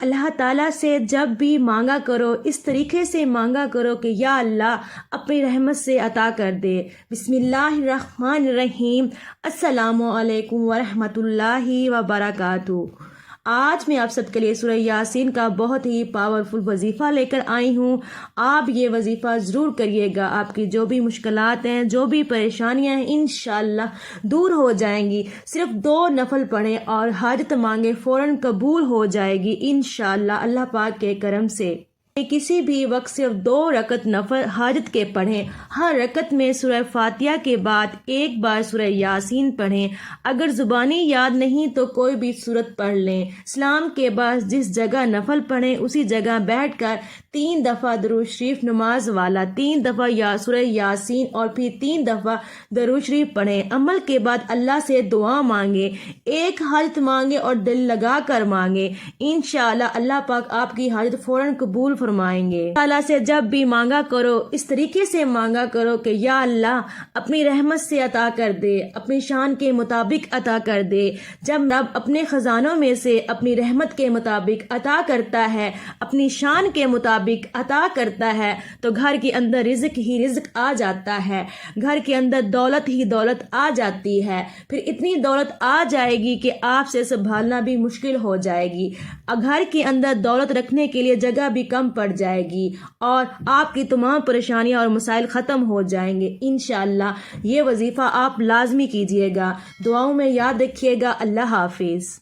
اللہ تعالیٰ سے جب بھی مانگا کرو اس طریقے سے مانگا کرو کہ یا اللہ اپنی رحمت سے عطا کر دے۔ بسم اللہ الرحمن الرحیم۔ السلام علیکم ورحمۃ اللہ وبرکاتہ۔ آج میں آپ سب کے لیے سورہ یاسین کا بہت ہی پاورفل وظیفہ لے کر آئی ہوں۔ آپ یہ وظیفہ ضرور کریے گا، آپ کی جو بھی مشکلات ہیں، جو بھی پریشانیاں ہیں، انشاءاللہ دور ہو جائیں گی۔ صرف 2 نفل پڑھیں اور حاجت مانگے فوراً قبول ہو جائے گی انشاءاللہ اللہ پاک کے کرم سے۔ کسی بھی وقت صرف 2 رکعت نفل حاجت کے پڑھیں۔ ہر رکعت میں سورہ فاتحہ کے بعد 1 بار سورہ یاسین پڑھیں۔ اگر زبانی یاد نہیں تو کوئی بھی سورت پڑھ لیں۔ اسلام کے بعد جس جگہ نفل پڑھیں اسی جگہ بیٹھ کر 3 دفعہ درود شریف نماز والا 3 دفعہ یا سورہ یاسین اور پھر 3 دفعہ درود شریف پڑھیں۔ عمل کے بعد اللہ سے دعا مانگیں، ایک حاجت مانگیں اور دل لگا کر مانگیں۔ انشاءاللہ اللہ پاک آپ کی حاجت فوراً قبول فرمائیں گے۔ اللہ سے جب بھی مانگا کرو اس طریقے سے مانگا کرو کہ یا اللہ اپنی رحمت سے عطا کر دے، اپنی شان کے مطابق عطا کر دے۔ جب رب اپنے خزانوں میں سے اپنی رحمت کے مطابق عطا کرتا ہے، اپنی شان کے مطابق عطا کرتا ہے تو گھر کے اندر رزق ہی رزق آ جاتا ہے، گھر کے اندر دولت ہی دولت آ جاتی ہے۔ پھر اتنی دولت آ جائے گی کہ آپ سے سنبھالنا بھی مشکل ہو جائے گی۔ گھر کے اندر دولت رکھنے کے لیے جگہ بھی کم پڑ جائے گی اور آپ کی تمام پریشانیاں اور مسائل ختم ہو جائیں گے انشاءاللہ۔ یہ وظیفہ آپ لازمی کیجیے گا، دعاؤں میں یاد رکھیے گا۔ اللہ حافظ۔